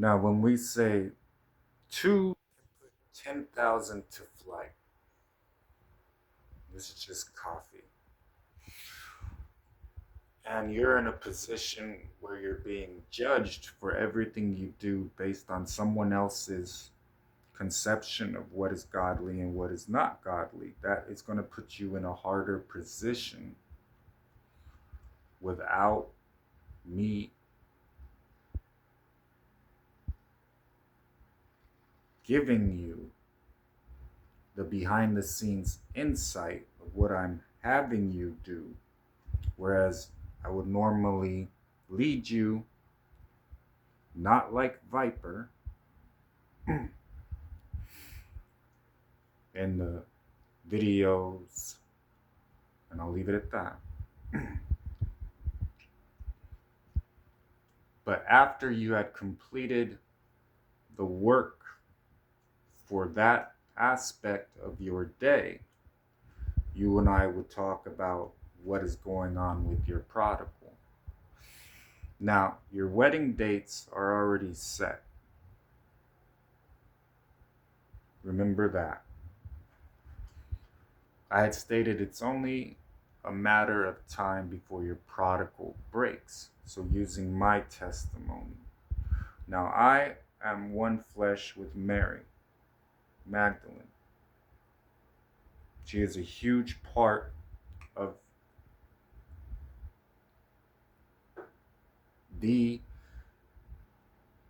Now, when we say two, put 10,000 to flight. This is just coffee. And you're in a position where you're being judged for everything you do based on someone else's conception of what is godly and what is not godly. That is going to put you in a harder position without me giving you the behind the scenes insight of what I'm having you do. Whereas I would normally lead you, not like Viper, in the videos, and I'll leave it at that. But after you had completed the work for that aspect of your day, you and I would talk about what is going on with your prodigal. Now, your wedding dates are already set. Remember that. I had stated it's only a matter of time before your prodigal breaks. So, using my testimony. Now, I am one flesh with Mary Magdalene. She is a huge part of the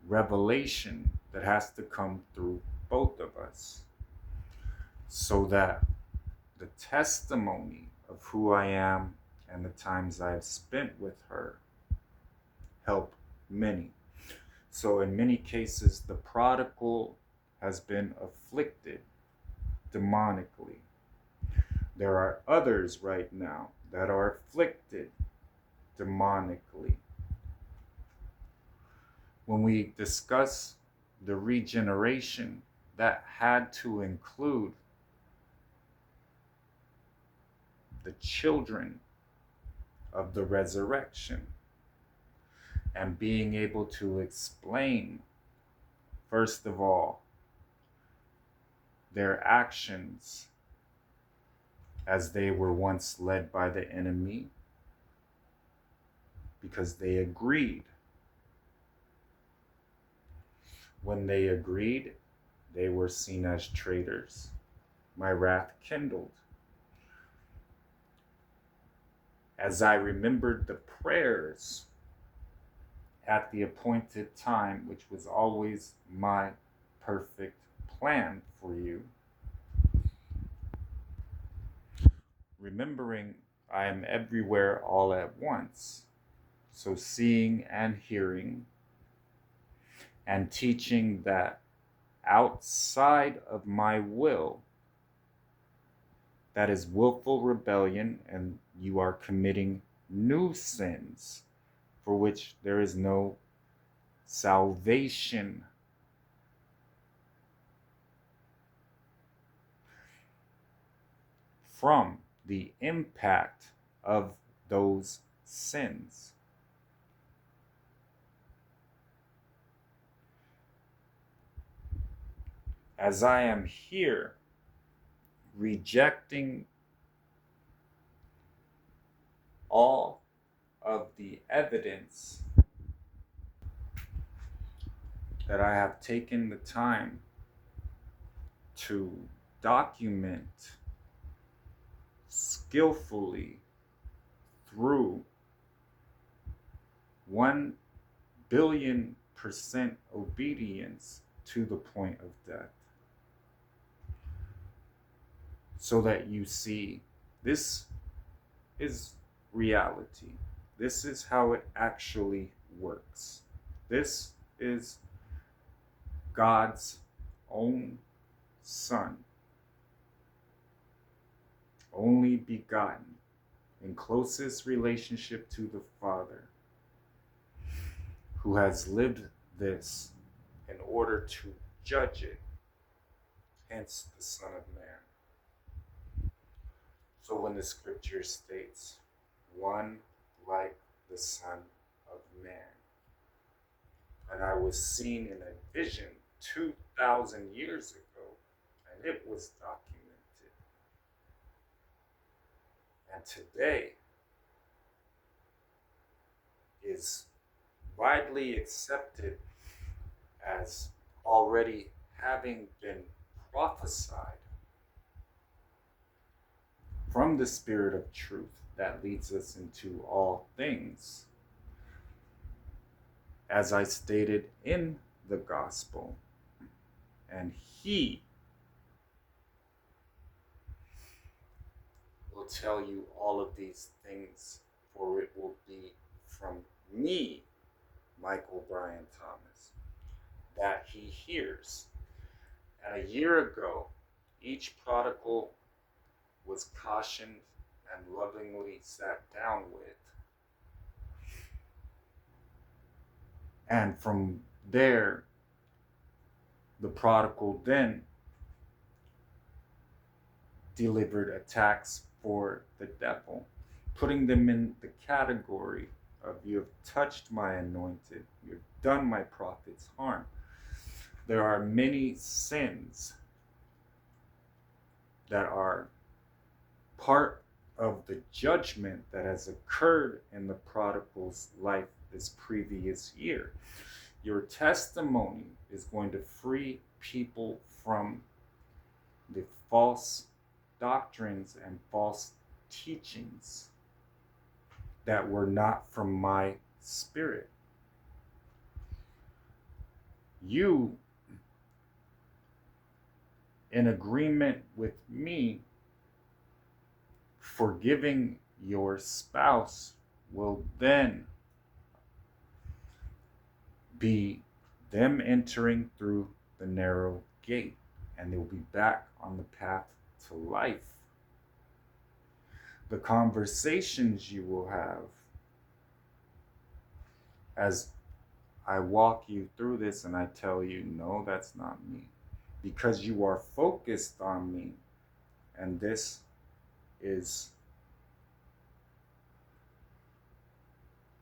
revelation that has to come through both of us, so that the testimony of who I am and the times I've spent with her help many. So in many cases, the prodigal has been afflicted demonically. There are others right now that are afflicted demonically. When we discuss the regeneration, that had to include the children of the resurrection and being able to explain, first of all, their actions as they were once led by the enemy because they agreed. When they agreed, they were seen as traitors. My wrath kindled. As I remembered the prayers at the appointed time, which was always my perfect plan for you, remembering I am everywhere all at once, so seeing and hearing and teaching that outside of my will, that is willful rebellion, and you are committing new sins for which there is no salvation. From the impact of those sins. As I am here rejecting all of the evidence that I have taken the time to document skillfully through 1,000,000,000% obedience to the point of death, so that you see this is reality. This is how it actually works. This is God's own Son, only begotten, in closest relationship to the Father, who has lived this in order to judge it, hence the Son of Man. So when the scripture states, one like the Son of Man, and I was seen in a vision 2,000 years ago, and it was documented. And today is widely accepted as already having been prophesied from the Spirit of truth that leads us into all things. As I stated in the gospel, and he will tell you all of these things, for it will be from me, Michael Brian Thomas, that he hears. And a year ago, each prodigal was cautioned and lovingly sat down with. And from there, the prodigal then delivered attacks for the devil, putting them in the category of, you have touched my anointed, you have done my prophets harm. There are many sins that are part of the judgment that has occurred in the prodigal's life this previous year. Your testimony is going to free people from the false doctrines and false teachings that were not from my spirit. You, in agreement with me, forgiving your spouse will then be them entering through the narrow gate, and they'll be back on the path to life. The conversations you will have as I walk you through this and I tell you, no, that's not me, because you are focused on me, and this is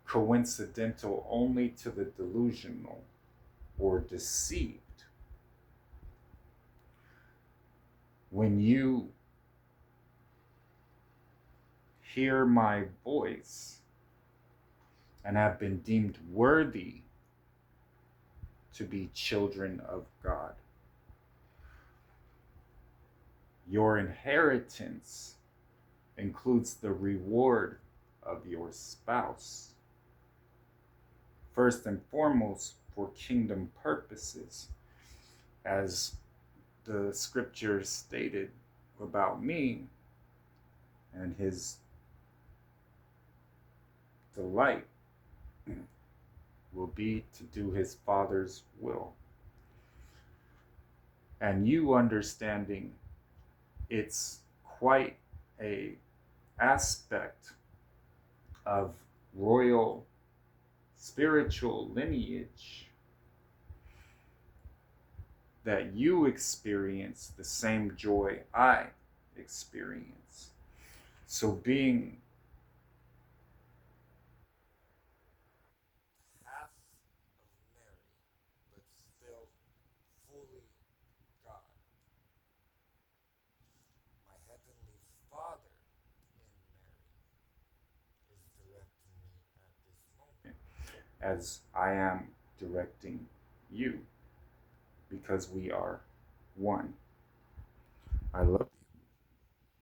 coincidental only to the delusional or deceived. When you hear my voice and have been deemed worthy to be children of God, your inheritance includes the reward of your spouse. First and foremost, for kingdom purposes, as the scripture stated about me, and his delight will be to do his Father's will. And you understanding it's quite a aspect of royal spiritual lineage that you experience the same joy I experience. So being half of Mary, but still fully God, my heavenly Father in Mary is directing me at this moment, as I am directing you, because we are one. I love